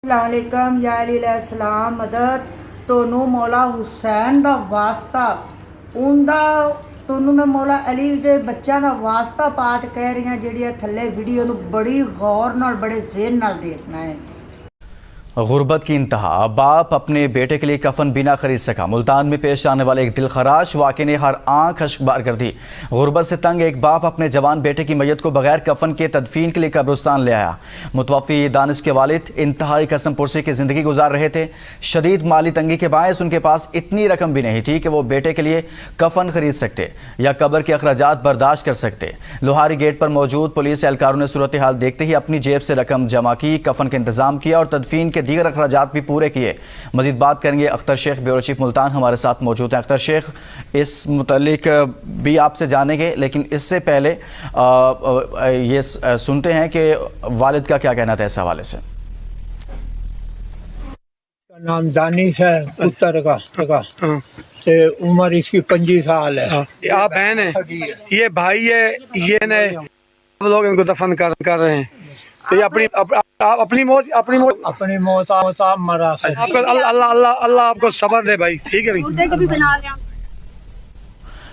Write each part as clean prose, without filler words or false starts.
السلام علیکم یا علیہ السلام مدد تونوں مولا حسین دا واسطہ اوندا تونوں میں مولا علی دے بچیاں دا واسطہ پاٹ کہہ رہی ہیں جڑی تھلے ویڈیو نو بڑی غور نال بڑے ذہن نال دیکھنا ہے۔ غربت کی انتہا، باپ اپنے بیٹے کے لیے کفن بھی نہ خرید سکا۔ ملتان میں پیش آنے والے ایک دل خراش واقعے نے ہر آنکھ اشکبار کر دی۔ غربت سے تنگ ایک باپ اپنے جوان بیٹے کی میت کو بغیر کفن کے تدفین کے لیے قبرستان لے آیا۔ متوفی دانش کے والد انتہائی قسم پرسی کی زندگی گزار رہے تھے۔ شدید مالی تنگی کے باعث ان کے پاس اتنی رقم بھی نہیں تھی کہ وہ بیٹے کے لیے کفن خرید سکتے یا قبر کے اخراجات برداشت کر سکتے۔ لوہاری گیٹ پر موجود پولیس اہلکاروں نے صورتحال دیکھتے ہی اپنی جیب سے رقم جمع کی، کفن کا انتظام کیا اور تدفین کے دیگر اخراجات بھی پورے کیے۔ مزید بات کریں گے اختر شیخ، بیورو چیف ملتان ہمارے ساتھ موجود ہیں۔ اختر شیخ، اس متعلق بھی آپ سے جانیں گے، لیکن اس سے پہلے یہ سنتے ہیں کہ والد کا کیا کہنا تھا اس حوالے سے۔ نام دانش ہے، پتر کا عمر اس کی 25 سال ہے۔ آپ بہن ہیں، یہ بھائی ہے، یہ نئے لوگ ان کو دفن کر رہے ہیں۔ تو یہ اپنی موت آپ مرا سے اللہ آپ کو صبر دے بھائی، ٹھیک ہے بھائی۔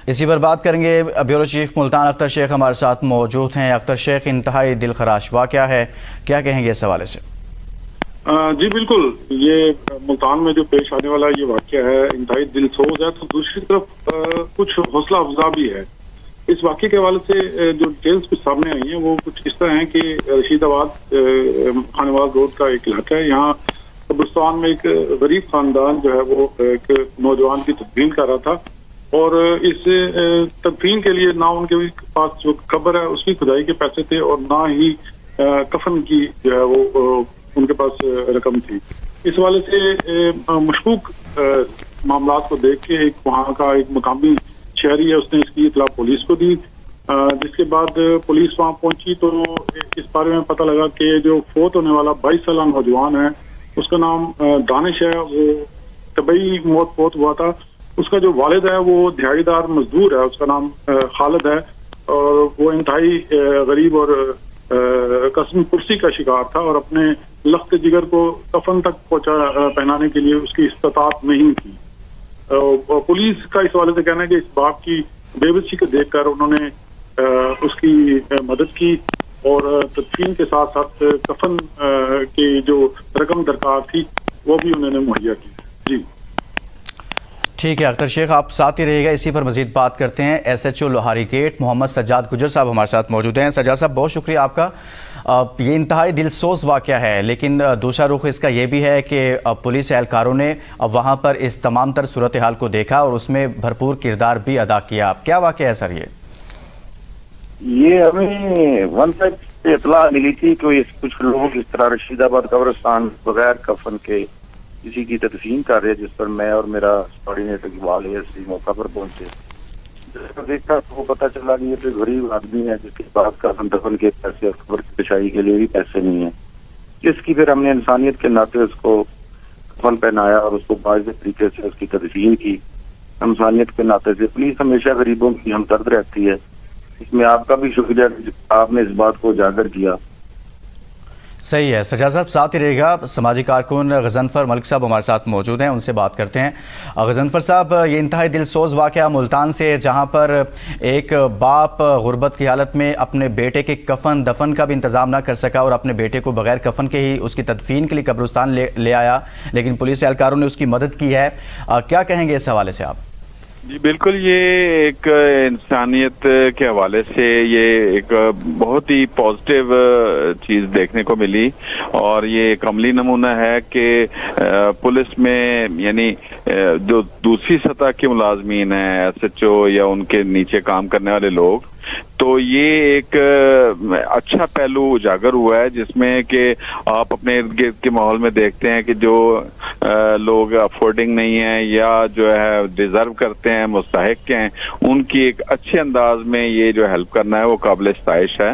اسی پر بات کریں گے، بیورو چیف ملتان اختر شیخ ہمارے ساتھ موجود ہیں۔ اختر شیخ، انتہائی دل خراش واقعہ ہے، کیا کہیں گے اس حوالے سے؟ جی بالکل، یہ ملتان میں جو پیش آنے والا یہ واقعہ ہے انتہائی دل سوز ہے، تو دوسری طرف کچھ حوصلہ افزا بھی ہے۔ اس واقعے کے حوالے سے جو ڈیٹیلز کچھ سامنے آئی ہیں وہ کچھ اس طرح ہیں کہ رشید آباد خانواز روڈ کا ایک علاقہ ہے، یہاں قبرستان میں ایک غریب خاندان جو ہے وہ ایک نوجوان کی تدفین کر رہا تھا، اور اس تدفین کے لیے نہ ان کے پاس جو قبر ہے اس کی کھدائی کے پیسے تھے اور نہ ہی کفن کی جو ہے وہ ان کے پاس رقم تھی۔ اس حوالے سے مشکوک معاملات کو دیکھ کے ایک وہاں کا ایک مقامی شہری ہے، اس نے اس کی اطلاع پولیس کو دی، جس کے بعد پولیس وہاں پہنچی تو اس بارے میں پتہ لگا کہ جو فوت ہونے والا 22 سالہ نوجوان ہے اس کا نام دانش ہے، وہ طبعی موت فوت ہوا تھا۔ اس کا جو والد ہے وہ دہائی دار مزدور ہے، اس کا نام خالد ہے، اور وہ انتہائی غریب اور قسم پرسی کا شکار تھا، اور اپنے لخت جگر کو کفن تک پہنانے کے لیے اس کی استطاعت نہیں تھی۔ پولیس کا اس حوالے سے کہنا ہے کہ اس باپ کی بے بسی کو دیکھ کر انہوں نے اس کی مدد کی اور تدفین کے ساتھ ساتھ کفن کی جو رقم درکار تھی وہ بھی انہوں نے مہیا کی۔ جی ٹھیک ہے اختر شیخ، آپ ساتھ ہی رہیے گا، اسی پر مزید بات کرتے ہیں۔ S H O Lohari get محمد سجاد گجر صاحب ہمارے ساتھ موجود ہیں۔ سجاد صاحب، بہت شکریہ آپ کا۔ یہ انتہائی دل سوز واقعہ ہے، لیکن دوسرا رخ اس کا یہ بھی ہے کہ پولیس اہلکاروں نے وہاں پر اس تمام تر صورتحال کو دیکھا اور اس میں بھرپور کردار بھی ادا کیا۔ کیا واقعہ ہے سر یہ ہمیں ون سائڈ سے اطلاع ملی تھی کہ کچھ لوگ اس طرح رشید آباد قبرستان بغیر کفن کے کسی کی تدفین کر رہے، جس پر میں اور میرا کوآرڈینیٹر اقبال اسی موقع پر پہنچے۔ دیکھا تو وہ پتہ چلا کہ یہ تو غریب آدمی ہے جس کے پاس کفن دفن کے پیسے، قبر کی پچھائی کے لیے بھی پیسے نہیں ہیں، جس کی پھر ہم نے انسانیت کے ناطے اس کو کفن پہنایا اور اس کو باضابطہ طریقے سے اس کی تدفین کی۔ انسانیت کے ناطے سے پولیس ہمیشہ غریبوں کی ہمدرد رہتی ہے، اس میں آپ کا بھی شکریہ کہ آپ نے اس بات کو اجاگر کیا۔ صحیح ہے سجاد صاحب، ساتھ ہی رہے گا۔ سماجی کارکن غضنفر ملک صاحب ہمارے ساتھ موجود ہیں، ان سے بات کرتے ہیں۔ غضنفر صاحب، یہ انتہائی دل سوز واقعہ ملتان سے، جہاں پر ایک باپ غربت کی حالت میں اپنے بیٹے کے کفن دفن کا بھی انتظام نہ کر سکا اور اپنے بیٹے کو بغیر کفن کے ہی اس کی تدفین کے لیے قبرستان لے آیا، لیکن پولیس اہلکاروں نے اس کی مدد کی ہے۔ کیا کہیں گے اس حوالے سے آپ؟ جی بالکل، یہ ایک انسانیت کے حوالے سے یہ ایک بہت ہی پازیٹیو چیز دیکھنے کو ملی، اور یہ ایک عملی نمونہ ہے کہ پولیس میں یعنی جو دوسری سطح کے ملازمین ہیں، ایس ایچ او یا ان کے نیچے کام کرنے والے لوگ، تو یہ ایک اچھا پہلو اجاگر ہوا ہے، جس میں کہ آپ اپنے ارد گرد کے ماحول میں دیکھتے ہیں کہ جو لوگ افورڈنگ نہیں ہیں یا جو ہے ڈیزرو کرتے ہیں، مستحق ہیں، ان کی ایک اچھے انداز میں یہ جو ہیلپ کرنا ہے وہ قابل ستائش ہے۔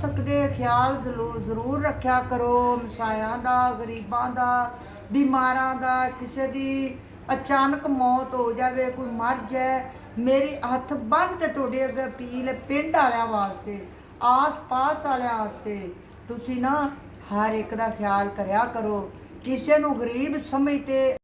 ਸਕਦੇ, ਖਿਆਲ ਜ਼ਰੂਰ ਰੱਖਿਆ ਕਰੋ ਮਸਾਇਆਂ ਦਾ, ਗਰੀਬਾਂ ਦਾ, ਬਿਮਾਰਾਂ ਦਾ, ਕਿਸੇ ਦੀ ਅਚਾਨਕ ਮੌਤ ਹੋ ਜਾਵੇ, ਕੋਈ ਮਰ ਜਾਏ, ਮੇਰੀ ਹੱਥ ਬੰਨ੍ਹ ਕੇ ਤੁਹਾਡੇ ਅੱਗੇ ਅਪੀਲ ਹੈ ਪਿੰਡ ਵਾਲਿਆਂ ਵਾਸਤੇ, ਆਸ-ਪਾਸ ਵਾਲਿਆਂ ਵਾਸਤੇ, ਤੁਸੀਂ ਨਾ ਹਰ ਇੱਕ ਦਾ ਖਿਆਲ ਕਰਿਆ ਕਰੋ, ਕਿਸੇ ਨੂੰ ਗਰੀਬ ਸਮਝਦੇ